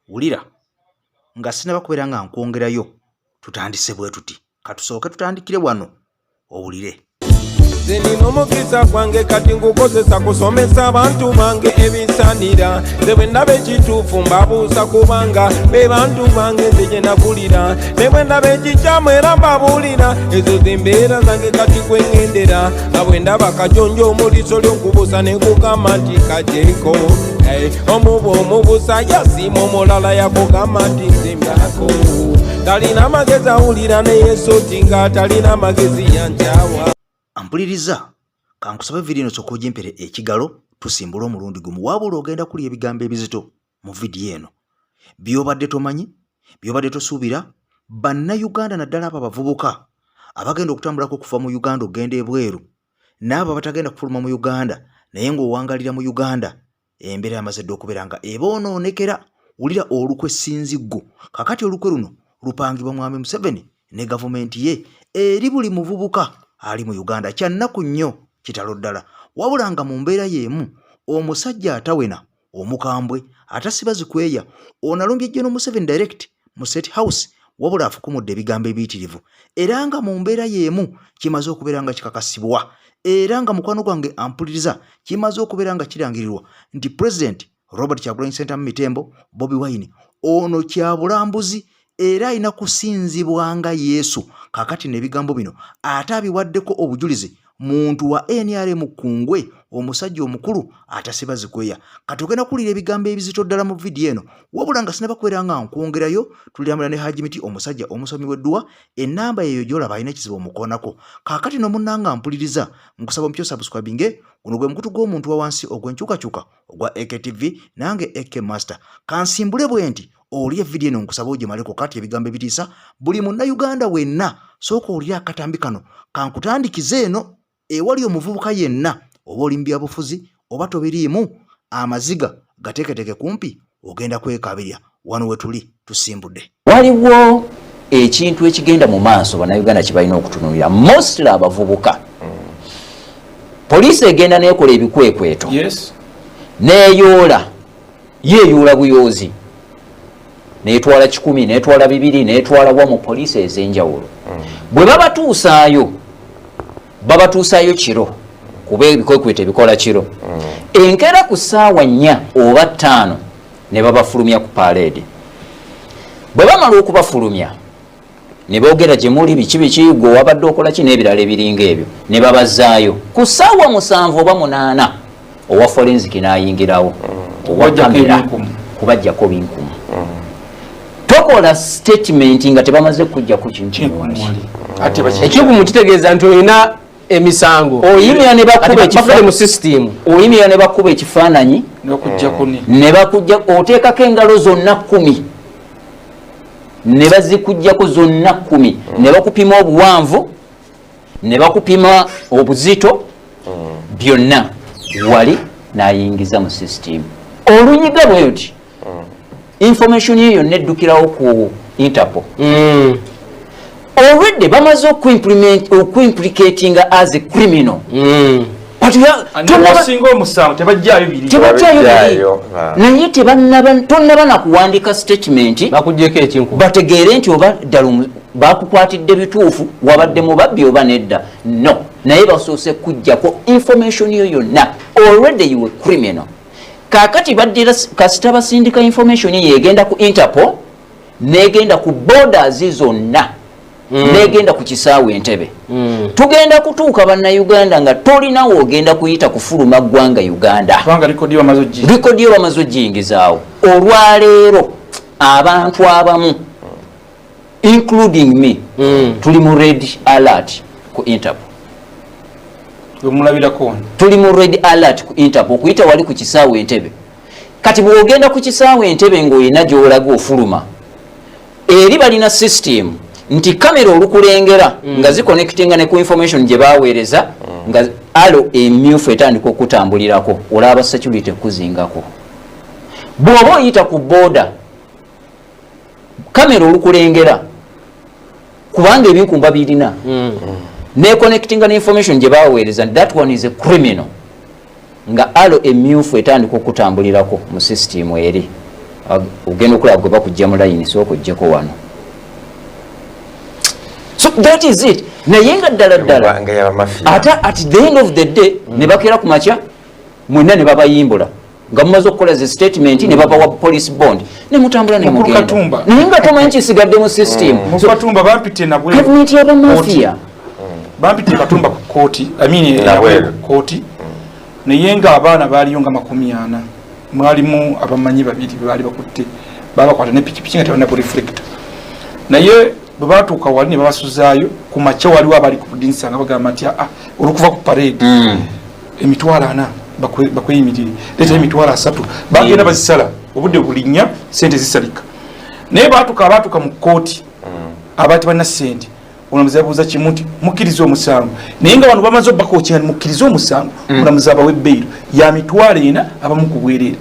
wulira nga sinaba kubeera nga nkwongerayo tutandise bwe tuti katusooke tutandikire wano owulire. Zenino mukisa kwange kati ngukozesa kusomesa abantu bange ebisanira nze bwe ndaba ekituufu mbabuusa kubanga be bantu bange nze gye nakulira ne bwe ndaba ekikyamu era mbabuulira ezo z'embeera zange kati kwe ŋŋendera nga bwe ndaba kajonjo omuliso ly'okubuusa ne kugamba nti kajeeko omubu omubuusa yasiima omulala yakugamba nti nzemyako talina amagezi awulira ne yesooti nga talina amagezi yanjawa. Ampuliriza kankusabe video eno kyokka ogimpere ekigalo tusimbule omulundi gumu wabula ogenda kulya ebigambo ebizito mu vidiyo eno byobadde tomanyi byobadde tosuubira bannayuganda naddala abo abavubuka abagenda okutambulako okuva mu Uganda ogenda ebweru n'abo abatagenda kufuluma mu Uganda naye ng'owangalira mu Uganda embeera yamaze dde okubeera nga eboonoonekera. Wulira olukwe Ssinziggo kakati olukwe luno lupangibwa mwami Museveni ne gavumenti ye eri buli muvubuka ali mu Uganda kya nnaku nnyo kitalo ddala wabula nga mu mbeera y'emu omusajja atawena omukambwe atasiba zikweya ono alumbye General Museveni direct mu State House wabula afukumudde ebigambo ebiyitirivu era nga mu mbeera y'emu kimaze okubeera nga kikakasibwa era nga mukwano gwange ampuliriza kimaze okubeera nga kirangirirwa nti President Robert Kyagulanyi Ssentamu Mitembo Bobi Wine ono kyabulambuzi era alina kusinzibwa nga Yesu. Kakati n'ebigambo bino ate abiwaddeko obujulizi muntu wa NRM Kungwe omusajja omukulu atasiba zikweya. Kati ogenda kulira ebigambo ebizito ddala mu vidiyo eno wabula nga sinaba kubeera nga nkwongerayo tulirambula ne Haji Miti omusajja omusomi w'edduwa ennamba yeyo gy'olaba alina ekizibu omukoonako. Kakati n'omunnanga mpuliriza nkusaba ompyo subscribinge guno gwe mukutu gw'omuntu wa wansi ogw'enkyukakyuka ogwa AKTV nange AK Master kansimbule bwe nti olya vidiyo eno nkusaba ogimaleko kati ebigambo ebitiisa buli munnayuganda wenna sooka olya akatambi kano kankutandikize eno ewali omuvubuka yenna oba oli mbyabufuzi oba tobiriimu amaziga gateeketeke kumpi ogenda kwekabirya wano we tuli tusimbudde. Waliwo ekintu ekigenda mu maaso bannayuganda kye balina okutunuulira mostly abavubuka. Poliisi egenda neekola ebikwekweto neeyoola yeeyoola buyoozi netwala 10 netwala 2 netwala wa mu poliisi ez'enjawulo bwe babatuusaayo kiro kuba ebikwekweto ebikola kiro enkera ku ssaawa 4 oba 5 ne babafulumya ku parade. Bwe bamala okubafulumya ne boogera gye muli biki gwe wabadde okola ki n'ebirala ebiringa ebyo ne babazaayo ku ssaawa 7 oba 8 owa forensic n'ayingirawo owa kamera kubajjako binkumu. Tokola statement nga tebamaze kujja ku kintu ekikumu kitegeeza nti olina emisango oyimira ne bakuba mu system oyimira ne bakuba ekifaananyi ne bakujja oteekako engalo zonna 10 ne bazikujjako zonna 10 ne bakupima obuwanvu ne bakupima obuzito byonna wali n'ayingiza mu system olunyiga bweyoti information yeyo neddukirawo ku Interpol. Already bamaze implicating as a criminal. Single musango tebajjayo biri naye tonnaba nakuwandika statement bakuggyeko ekinku bategeere nti oba ddala bakukwatidde bituufu wabadde mubabbi oba nedda no naye basoose kujjako information yo yonna already you were criminal. Kakati baddira kasita basindika information yegenda ku Interpol negenda ku borders zonna negenda ku kisaawe Entebbe. Tugenda kutuuka bannayuganda nga tolinawo ogenda kuyita kufuluma ggwanga Uganda kubanga likodi yo bamaze ogiyingizaawo. Olwaleero abantu abamu including me tuli mu red alert ku Interpol. Tuli mu red alert ku Interpol okuyita wali ku kisaawe Entebbe. Kati bw'ogenda ku kisaawe Entebbe ng'olina gy'olaga ofuluma eri balina system nti kamera olukulengera nga ziconnectinga ne ku information gye baweereza nga alo emyufu etandika okutambulirako olaba security kuzingako. Bw'oba oyita ku border kamera olukulengera kubanga ebinkumba birina ne connectinga ne information gye baweereza that one is a criminal nga alo emyufu etandika okutambulirako mu system eri ogenda okulaba gwe bakujja mu layini sooka ojjeko wano. So that is it. Naye nga ddala ate at the end of the day ne bakeera ku makya mwenna ne babayimbula nga mumaze okukola ze statement ne babawa police bond ne mutambula ne mugenda naye nga tomanyi kisigadde mu system. Katumba bampite nabwe gavumenti y'abamafia bampite Katumba ku kooti kooti naye nga abaana baaliyo nga 40 mwalimu abamanyi babiri baali bakutte babakwata ne pikipiki nga tebana ku reflector naye bwe baatuuka wali ne babasuzaayo ku makya waliwo abali ku budinisa nga bagamba nti olukuva ku parade emitwalo 4 bakweyimirire leeta emitwalo 3 bagenda bazisala obudde bulinnya sente zisalika naye baatuuka mu kooti abaati balina sente omulamuzi yabuuza kimu nti mukkiriza omusango naye nga wano bamaze obbakookinga ni mukkiriza omusango omulamuzi abawa ebbeiro ya mitwalo 4 abamu ku bwereere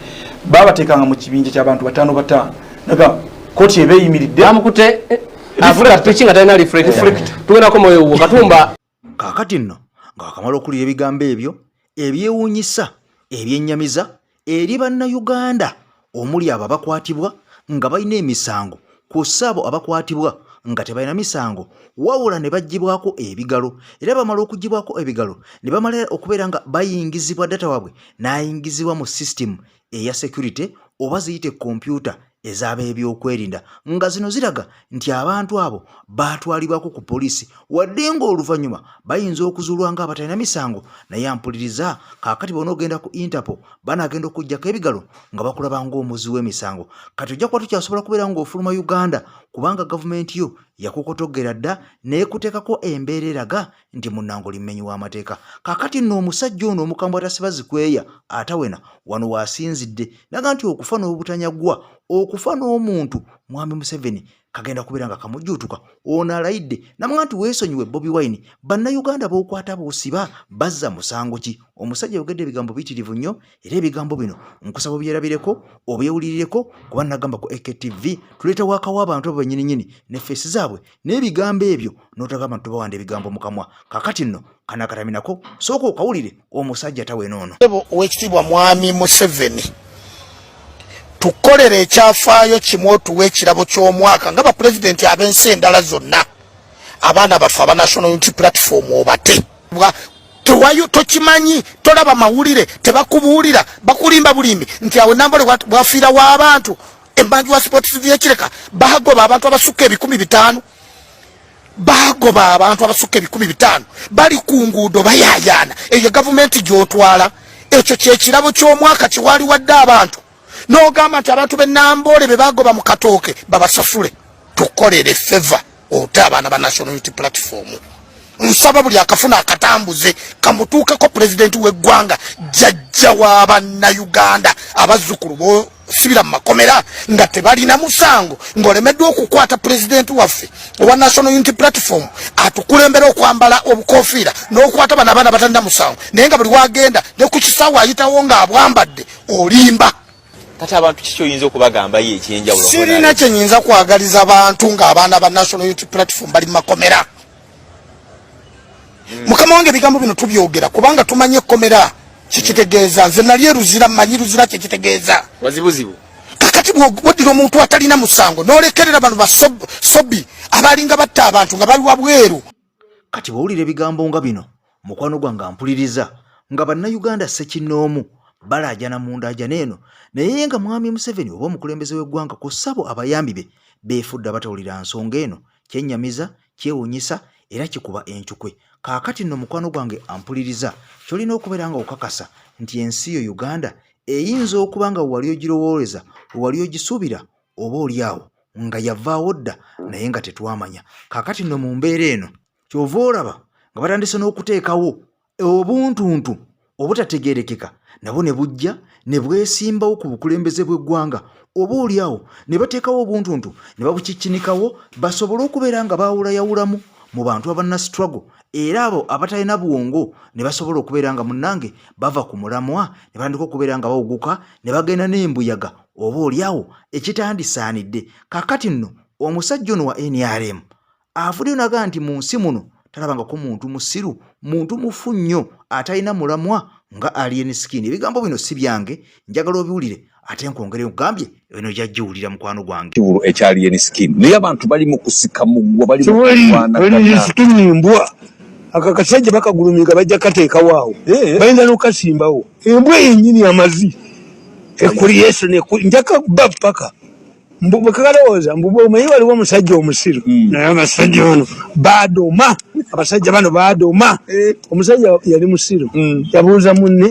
baabateekanga mu kibinja ky'abantu 5 naga kooti ebeeyimiridde amukute avuga tukinga talina reflect tugendako mwoyo wo Katumba. Kaakati nno nga wakamala okuwulira ebigambo ebyo ebyewuunyisa ebyennyamiza eri bannayuganda omuli abo abakwatibwa nga balina emisango kw'ossa abo abakwatibwa nga tebalina misango wawula ne baggyibwako ebigalo era bamala okuggibwako ebigalo ne bamala okubeera nga bayingizibwa data waabwe n'ayingizibwa mu system eya security oba ziyite kompyuta ez'ab'ebyokwerinda nga zino ziraga nti abantu abo baatwalibwako ku poliisi wadde ng'oluvannyuma bayinza okuzuulwa nga abatalina misango naye ampuliriza kaakati bona ogenda ku Interpol banaagenda okuggyako ebigalo nga bakulaba ng'omuzi w'emisango kati ojja kuba tukyasobola kubeera ng'ofuluma Uganda kubanga gavumenti yo yakukotogera dda n'ekuteekako embeera eraga nti munnango limenyi w'amateeka. Kaakati nno omusajja ono omukambwe atasibazikweya Atawena wano waasinzidde naga nti okufa n'obutanyagwa okufa n'omuntu mwami Museveni kagenda kubeera nga kamujjuutuka ono alayidde namugamba nti Wesonyiwe Bobi Wine bannayuganda b'okwata b'osiba bazza musango ki. Omusajja yogedde ebigambo bitirivu nnyo era ebigambo bino nkusaba obyerabireko obyewulirireko kuba nagamba ku AKTV tuleetawo akawa abantu abo bennyininyini ne feesi zaabwe n'ebigambo ebyo n'otagamba nti tubawanda ebigambo mu kamwa. Kaakati nno kanakataminako sooka okawulire omusajja Atawena ono. Owekitiibwa mwami Museveni tukolere ekyafaayo kimu otuwa ekirabo ky'omwaka nga bapulezidenti ab'ensi endala zonna abaana baffe aba National Unity Platform obate tuwayo tokimanyi tolaba mawulire tebakubuulira bakulimba bulimbi nti awe nambole bwafiira w'abantu embanju wa sports byekireka bagoba abantu abasukka 15,000 bagoba abantu abasukka 15,000 bali ku nguudo bayayaana eyo gavumenti gy'otwala ekyo kyekirabo ky'omwaka kiwali wadde abantu n'ogamba nti abantu b'ennambole be bagoba mu katooke babasasule. Tukolere favor ote abaana ba National Unity Platform nsaba buli akafuna akatambuze kamutuukeko pulezidenti w'eggwanga jjajja w'abannayuganda abazzukulu bo sibira mu makomera nga tebalina musango ng'olemeddwa okukwata pulezidenti waffe owa National Unity Platform atukulembera okwambala obukofiira n'okwata bano abaana batalina musango naye nga buli wagenda ne ku kisaawe ayitawo ng'abwambadde olimba. Kati abantu kiki oyinza okubagamba ye ekyenjawulo? Sirina kye nyinza kwagaliza abantu ng'abaana ba National Unity Platform bali mu makomera. Mukama wange ebigambo bino tubyogera kubanga tumanye ekkomera kikitegeeza nze nali eruzira mmanyi ruzira kikitegeeza wazibuzibu. Kakati bw'oddira omuntu atalina musango n'olekerera bano basobi abalinga batta abantu nga bali wabweru. Kati bw'owulira ebigambo nga bino mukwano gwange ampuliriza nga bannayuganda ssekinnoomu balaajana mundaaja n'eno naye nga mwami Museveni oba omukulembeze w'eggwanga ku ssabo abayambi be beefudde abatawulira nsonga eno kyennyamiza kyewuunyisa era kikuba encukwe. Kaakati nno mukwano gwange ampuliriza kyolina okubeera nga okakasa nti ensi yo Uganda eyinza okuba nga wali ogirowooleza wali ogisuubira oba oliawo nga yavaawo dda naye nga tetwamanya. Kaakati nno mu mbeera eno kyova olaba nga batandise n'okuteekawo obuntuntu obutategeerekeka nabo ne bujja ne bwesimbawo ku bukulembeze bw'eggwanga oba oliawo ne bateekawo obuntuntu ne babukikkinikawo basobole okubeera nga baawulayawulamu mu bantu abanna struggle era abo abatalina buwongo ne basobola okubeera nga munnange bava ku mulamwa ne batandika okubeera nga bawuguka ne bagenda n'embuyaga oba oliawo ekitandisaanidde. Kaakati nno omusajja ono wa NRM avuddeyo naga nti mu nsi muno talabangako muntu musiru muntu mufu nnyo atalina mulamwa nga alien skin. Ebigambo bino si byange njagala obiwulire ate nkwongere nkugambye eno jajjuwulira mukwano gwange kibulu ekyali eni skin naye abantu bali mu kusika muggwa bali mu skin mbwa akakasajja bakagulumiga bajja kateeka waawo bayinza n'okasimbawo embwa yennyini amazi ekuliyesone njaka kuba paka bwekalowooza mbu omanyi waliwo omusajja omusiru naye abasajja bano baadoma abasajja bano baadoma omusajja yali musiru yabuuza munne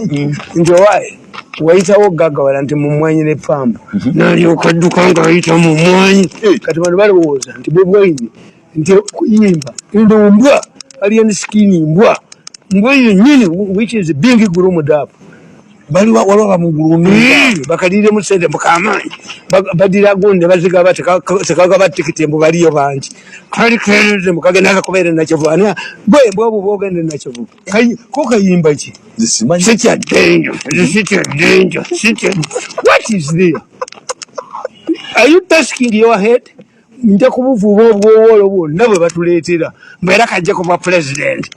nti owaaye wayitawo gaggawala nti mumwanyi ne pambu nalyoka adduka nga wayita mumwanyi kati bano balowooza nti Bobi Wine nti kuyimba endo mbwa alien skin mbwa yennyini which is being groomed up bali waliwo bamugulumira bakalire mu sente mukamaanyi badira gonde baziga batekaga batikiti mbu baliyo bangi kali kereze mukagenda akakubeera nakyovu ani bwe mbwabu bwogende nakyovu ko kayimba ki such a danger what is there are you tasking your head nja kubuvuba obwowolo bwonna bwe batuleetera mbera kajja kuba president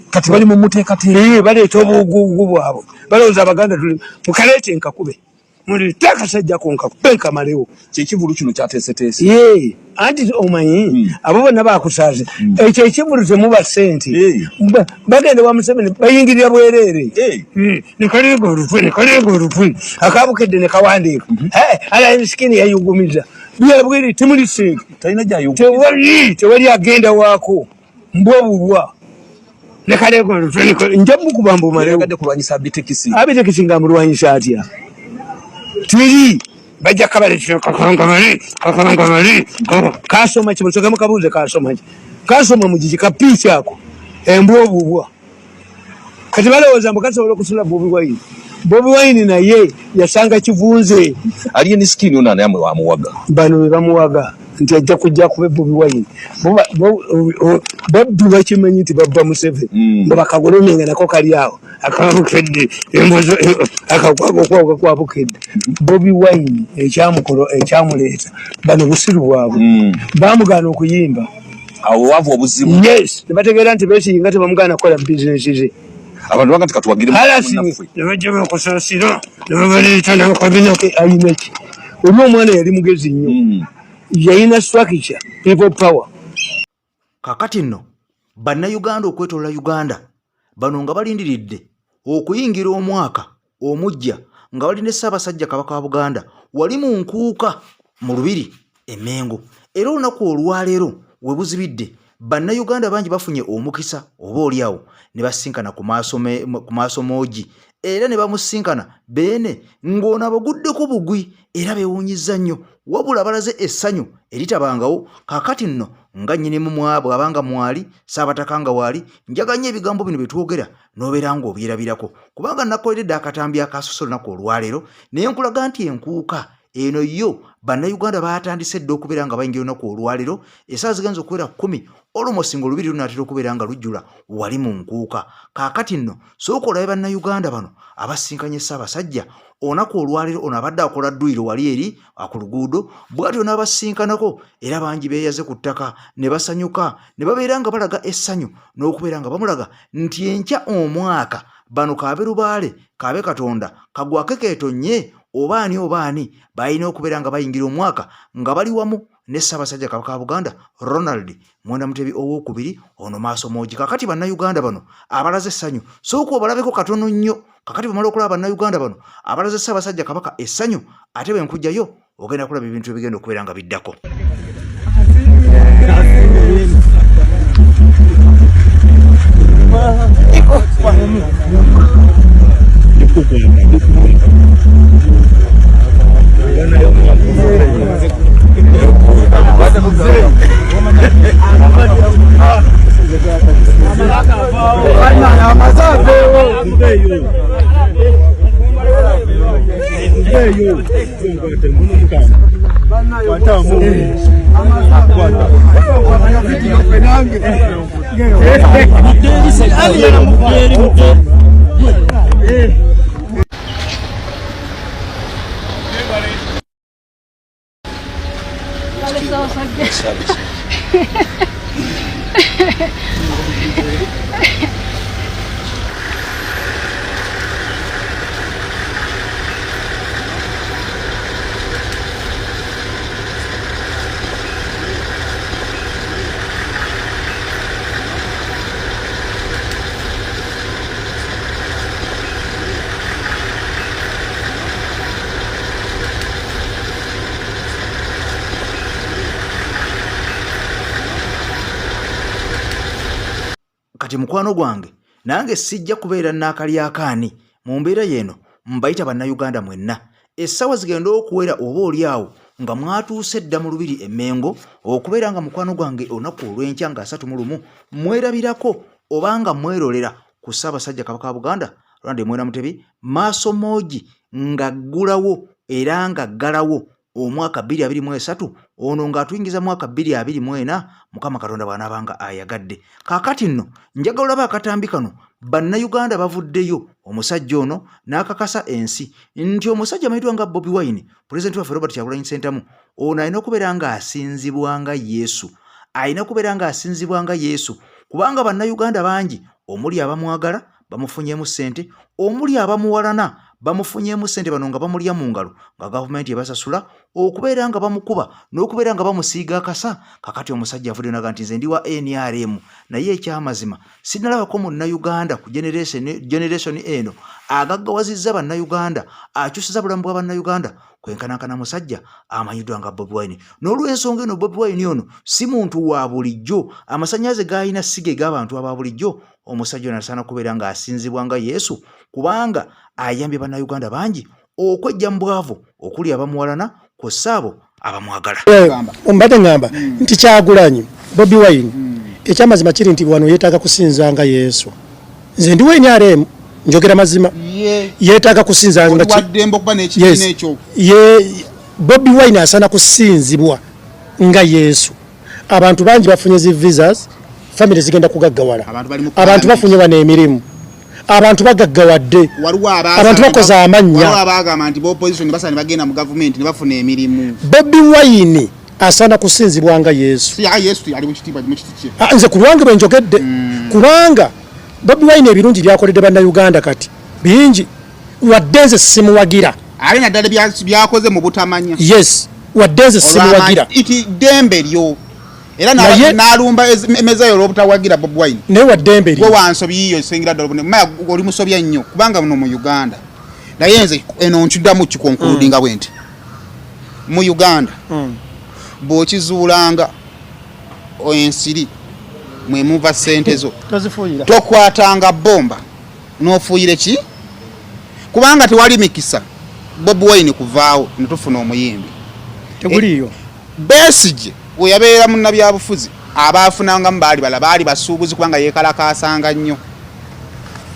kati bali mu muteekateeka baleeta obugugu bwabwe balowooza abaganda tuli mukaleete nkakube mulete akasajja ko nkakube nkamalewo kyekivulu kino kyateeseteese anti omanyi abo bonna bakusaaze ekyo ekivulu temuba ssente bagende wa Museveni bayingirira bwereere nekaleega olutwe akabukedde ne kawandiika ala sikini yayugumiza byabwere temuli ssente talina gyayugumiza tewali agenda waako mbwobulwa nekaleega olutwe nja mukubamba omalewo kulwanyisa bitekisi nga mulwanyisa atya tiri bajja kabaletekakangamale kasoma kimusoke mukabuuze kasoma mugiki kapiisi ako embwa obubwa kati balowooza mbu kasobola okusula Bobi Wine naye yasanga kivunze alien skin ona naye amuwaga bano be bamuwaga nti ajja kujja kube Bobi Wine babbi bakimanyi nti babba Museveni nga bakagulumenga nako kali awo akabukedde embozo akakwago kwabukedde Bobi Wine ekyamuleeta bano busiru bwabwe bamugaana okuyimba awo wavu obuzibu yes nebategeera nti beesiyinga tebamugana kukola bizinesi ze abantu bagati katwagire nebajja bakusaasira nebabaleeta nakabinake ayina ki oli omwana yali mugezi nnyo yalina structure people power kakati nno bannayuganda okwetolola Uganda bano nga balindiridde okuyingira omwaka omujja nga bali ne Ssaabasajja Kabaka wa Buganda wali mu nkuuka mu Lubiri e Mengo era olunaku olwaleero we buzibidde bannayuganda bangi bafunye omukisa oba oliawo ne basinkana ku maaso moogi era ne bamusinkana beene ng'ono abaguddeko bugwi era beewuunyiza nnyo wabula balaze essanyu eritabangawo kakati nno nga nnyinimu mwabwe abanga mwali Ssaabatakanga waali njaga nnyo ebigambo bino bye twogera n'obeera ng'obyerabirako kubanga nakoleredde akatambi akasoso olunaku olwaleero naye nkulaga nti enkuuka eno yo bannayuganda baatandise dde okubeera nga bayingira olunaku olwaleero essaawa zigenza okubeera 10 olumosi ng'olubiri lunaatera okubeera nga lujjula wali mu nkuuka kaakati nno sooka olabe bannayuganda bano abasinkanye Ssaabasajja olunaku olwaleero ono abadde akola dduyiro wali eri ku luguudo bw'atyo n'abasinkanako era bangi beeyaze ku ttaka ne basanyuka ne babeera nga balaga essanyu n'okubeera nga bamulaga nti enkya omwaka bano kaabe lubaale kaabe Katonda kagwake keetonnye obaani balina okubeera nga bayingira omwaka nga bali wamu ne Ssaabasajja Kabaka wa Buganda Ronald Mwenda Mutebi owookubiri ono maaso moogi kakati bannayuganda bano abalaze essanyu sooka obalabeko katono nnyo kakati bamala okulaba bannayuganda bano abalaze Ssaabasajja Kabaka essanyu ate bwe nkujjayo ogenda kulaba ebintu ebigenda okubeera nga biddako kati mukwano gwange nange sijja kubeera naakali akaani mu mbeera y'eno mbayita bannayuganda mwenna essaawa zigenda okuwera oba oli awo nga mwatuuse dda mu lubiri emmengo okubeera nga mukwano gwange olunaku olw'enkya nga 31 mwerabirako oba nga mwerolera ku Ssaabasajja Kabaka wa Buganda Lwande Mwera Mutebi maaso moogi nga ggulawo era nga ggalawo omwaka 2023 ono ng'atuyingiza mwaka 2024 Mukama Katonda bw'anaabanga ayagadde. Kaakati nno njagala olaba akatambi kano bannayuganda bavuddeyo omusajja ono n'akakasa ensi nti omusajja amayitibwa nga Bobi Wine pulezidenti waffe Robert Kyagulanyi Ssentamu ono alina okubeera ng'asinzibwa nga Yesu, alina kubeera ng'asinzibwa nga Yesu kubanga bannayuganda bangi omuli abamwagala bamufunyeemu ssente, omuli abamuwalana bamufunyeemu ssente bano nga bamulya mu ngalo nga gavumenti ebasasula okubeera nga bamukuba n'okubeera nga bamusiiga akasa. Kakati omusajja avudde naga nti nze ndi wa NRM naye ekyamazima sinnalabako munnayuganda ku generation eno agaggawazizza bannayuganda akyusiza bulamu bwa bannayuganda kwenkanankana musajja amanyiddwa nga Bobi Wine. N'olw'ensonga eno Bobi Wine ono si muntu wa bulijjo, amasannyalaze g'alina si ge g'abantu aba bulijjo. Omusajja ono asaana kubeera ng'asinzibwa nga Yesu kubanga ayambye bannayuganda bangi okwejja mu bwavu okuli abamuwalana ku ssaabo abamwagala. Ombadde ngamba nti Kyagulanyi Bobi Wine ekyamazima kiri nti wano yeetaaga kusinza nga Yesu. Nze ndi NRM njogera mazima yeetaaga kusinza nga Bobi Wine asaana kusinzibwa nga Yesu. Abantu bangi bafunye zi visas, family zigenda kugaggawala, abantu bafunye wano emirimu, abantu bagaggawadde, abantu bakoze amannya, Bobi Wine asaana kusinzibwa nga Yesu. Nze ku lwange bwe njogedde kubanga Bobi Wine ebirungi byakoledde bannayuganda kati bingi wadde nze simuwagira alina ddala byakoze mu butamanya. Yes, wadde nze simuwagira iti dembe lyo era n'alumba emezayo olw'obutawagira Bobi Wine naye waddembe lyo wansobi yiyo sengira ddala maya oli musobya nnyo kubanga muno mu Uganda naye nze eno ntuddamu kikonkuludinga bwenti mu Uganda bw'okizuulanga ensiri mwe muva ssente zo tokwatanga bomba n'ofuuyire ki kubanga tewali mikisa Bobi Wine kuvaawo netufuna omuyimbi teguliyo Besigye we yabeera munnabyabufuzi abaafunangamu baali basuubuzi kubanga yeekalakaasanga nnyo.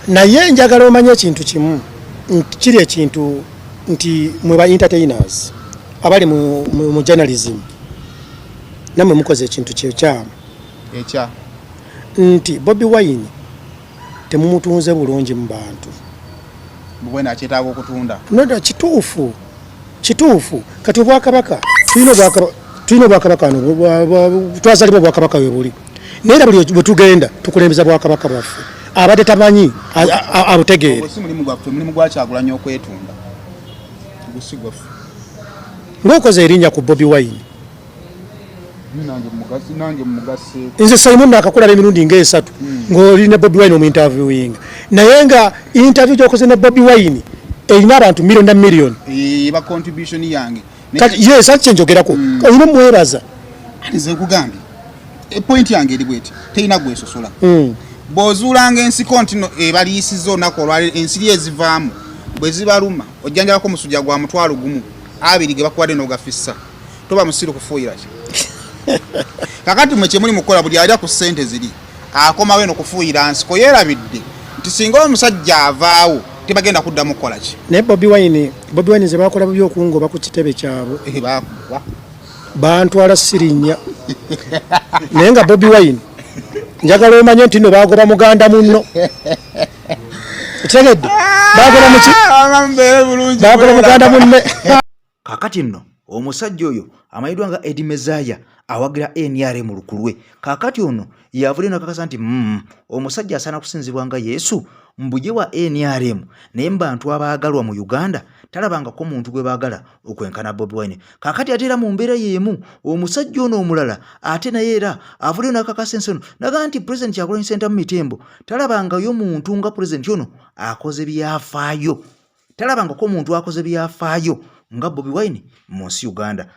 Naye njagala omanye ekintu kimu kiri ekintu nti mwe ba entertainers abali mu journalism namwe mukoze ekintu kyekyamu ekya nti Bobi Wine temumutunze bulungi mu bantu. Bwe nakyetaaga okutunda noda kituufu kati obwakabaka tulina obwakabaka twazalibwa obwakabaka we buli naye era buli bwe tugenda tukulembeza bwakabaka bwaffe abadde tamanyi abutegeere. Mulimu gwa Kyagulanyi okwetunda gusigwafu ng'okoze erinnya ku Bobi Wine nange mugase nze Simon nakakulaba emirundi nga 3 ng'oli ne Bobi Wine omu-interviewing naye nga interview gy'okoze ne Bobi Wine erina abantu million na million ba contribution yange yes ati kyenjogerako olina mwebaza nze nkugambye point yange eri bweti terina gwesosola bw'ozuulanga ensi kontino ebaliisiza olunaku olwaleero ensiri ezivaamu bwe zibaluma ojjanjabako omusujja gwa mutwalo gumu 2 ge bakuwadde n'ogafissa toba musiru kufuuyira ki kakati mwe kyemuli mukola buli alira ku ssente ziri akomawo eno kufuuyira nsiko yeerabidde nti singa omusajja avaawo tebagenda kuddamu kukola ki. Naye Bobi Wine ze bakola byokungoba ku kitebe kyabo bantwala Sirinya naye nga Bobi Wine njagala omanye nti no bagoba muganda munno otegedde bagoba muganda munne. Kakati nno omusajja oyo amanyiddwa nga Edi Mezaya awagira NRM mu lukulwe. Kakati ono yavudde nakakasa nti omusajja asaana kusinzibwa nga Yesu mbuje wa NRM naye mbantu abaagalwa mu Uganda talabangako muntu gwe baagala okwenkana Bobi Wine. Kakati ate era mu mbeera y'emu omusajja ono omulala ate naye era avudde nakakasa ensono naga nti President Kyagulanyi Ssentamu Mitembo talabangayo muntu nga President ono akoze byafaayo, talabangako muntu akoze byafaayo nga Bobi Wine mu nsi Uganda.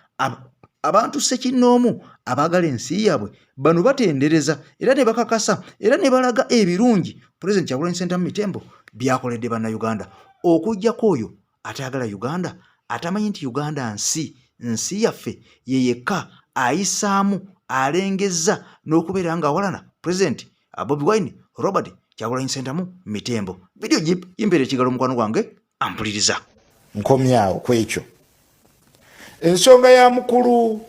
abantu ssekinnoomu abaagala ensi yaabwe bano batendereza era ne bakakasa era ne balaga ebirungi Pulezidenti Kyagulanyi Ssentamu Mitembo byakoledde bannayuganda okuggyako oyo atayagala Uganda atamanyi nti Uganda nsi yaffe ye yekka ayisaamu alengezza n'okubeera nga awalana Pulezidenti Bobi Wine Robert Kyagulanyi Ssentamu Mitembo. Video jimpere ekigalo mukwano gwange ampuliriza. Nkomyawo kwekyo. Ensonga ya mukulu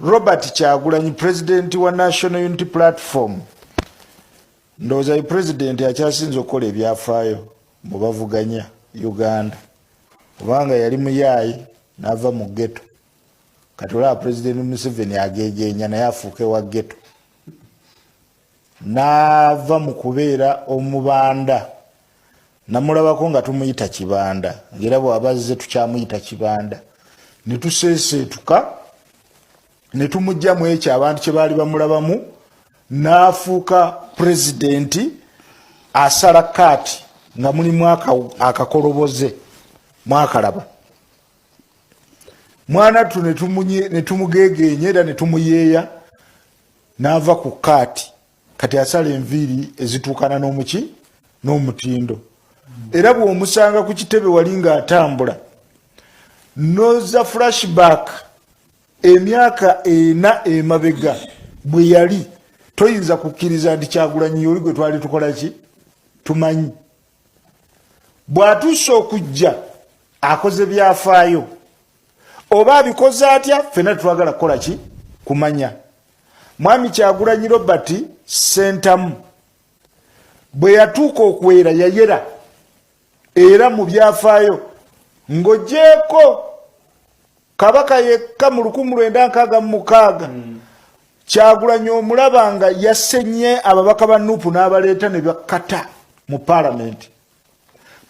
Robert Kyagulanyi President wa National Unity Platform ndowooza President akyasinze okukola ebyafaayo mu bavuganya Uganda kubanga yali muyaayi n'ava mu ghetto kati olaba President Museveni ageegeenya naye afuuke wa ghetto n'ava mu kubeera omubanda namulabako nga tumuyita kibanda ngera bw'abazze tukyamuyita kibanda ne tuseeseetuka ne tumugjamu ekyo abantu kye baali bamulabamu n'afuuka pulezidenti asala kaati nga mulimu akakoloboze mwakalaba mwana tu ne tumugeegeenye era ne tumuyeeya n'ava ku kaati kati asala enviiri ezituukana n'omutindo era bw'omusanga ku kitebe wali ng'atambula noza flashback emyaka 4 emabega bwe yali toyinza kukkiriza nti Kyagulanyi oli gwe twali tukola ki tumanyi bw'atuuse okujja akoze byafaayo oba abikoze atya ffenna twagala kukola ki kumanya mwami Kyagulanyi Robert Ssentamu bwe yatuuka okwera yayera era mu byafaayo ng'ogjeeko kabaka yekka mu 1966 Kyagulanyi omulaba nga yasenye ababaka ba Nuupu n'abaleeta ne bakkata mu parliament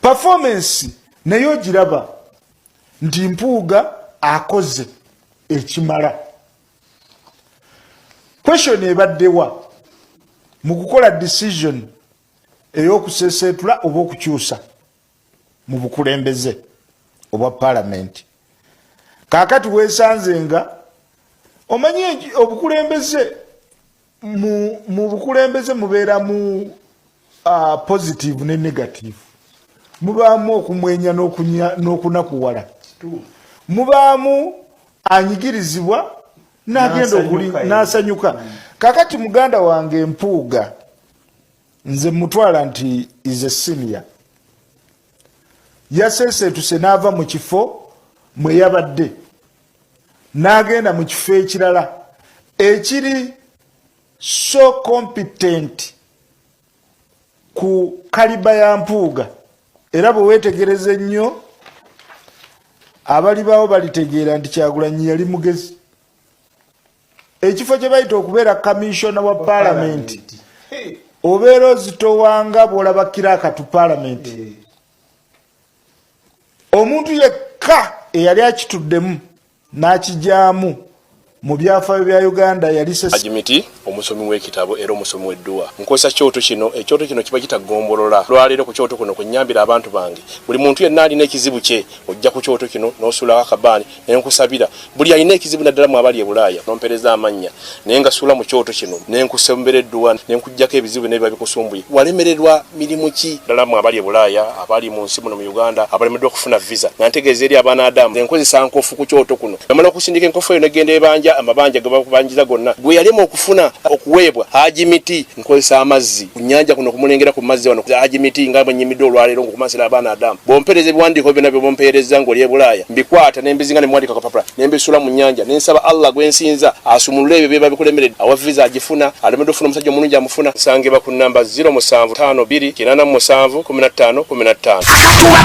performance naye ogiraba nti Mpuuga akoze ekimala question ebaddewa mu kukola decision ey'okuseeseetula oba okukyusa mu bukulembeze obwa parliament kaakati weesanze nga omanyi obukulembeze mu bukulembeze mubeera mu positive ne negative mubaamu okumwenya n'okunakuwala mubaamu anyigirizibwa n'agenda n'asanyuka kaakati muganda wange Mpuuga nze mutwala nti is a senior yaseeseetuse n'ava mu kifo mwe yabadde n'agenda mu kifo ekirala ekiri so competent ku kaliba ya Mpuuga era bwe weetegereza ennyo abali bawo balitegeera nti Kyagulanyi yali mugezi ekifo kye bayita okubeera commissioner wa parliament obeera ozitowanga bw'olaba kirakatu parliament omuntu yekka eyali akituddemu n'akijyamu mu byafaayo bya Uganda yali Ajimiti omusomi w'ekitabo era omusomi w'edduwa nkozesa kyoto kino ekyoto kino kiba kitagombolola lwaleero ku kyoto kuno kwennyambira abantu bange buli muntu yenna alina ekizibu kye ojja ku kyoto kino n'osuulawo akabaani ne nkusabira buli alina ekizibu naddala mu abali e Bulaaya nompereza amannya naye nga suula mu kyoto kino ne nkusembera edduwa ne nkuggyako ebizibu n'ebiba bikusumbuye walemererwa mirimu ki ddala mu abali e Bulaaya abali mu nsi muno mu Uganda abalemeddwa okufuna visa nga ntegeeza eri abaana Adamu ne nkozesa nkofu ku kyoto kuno namala okusindika enkofu eyo negenda ebanja amabanja ge bakubanjiza gonna gwe yalema okufuna okuweebwa Ajimiti nkozesa amazzi ku nnyanja kuno kumulengera ku mazzi wano Ajimiti nga bwenyimidde olwaleero ngokumasira abaana Adamu bompereza ebiwandiiko byonna bye bompereza ng'oli e Bulaaya mbikwata ne mbizinga ne muwandika kapapula ne mbisula mu nnyanja ne nsaba Allah gwe nsinza asumulule ebyo bye babikulemeredde awa visa agifuna alemedde okufuna omusajja omulungi amufuna nsangibwa ku namba 0752 887 15 15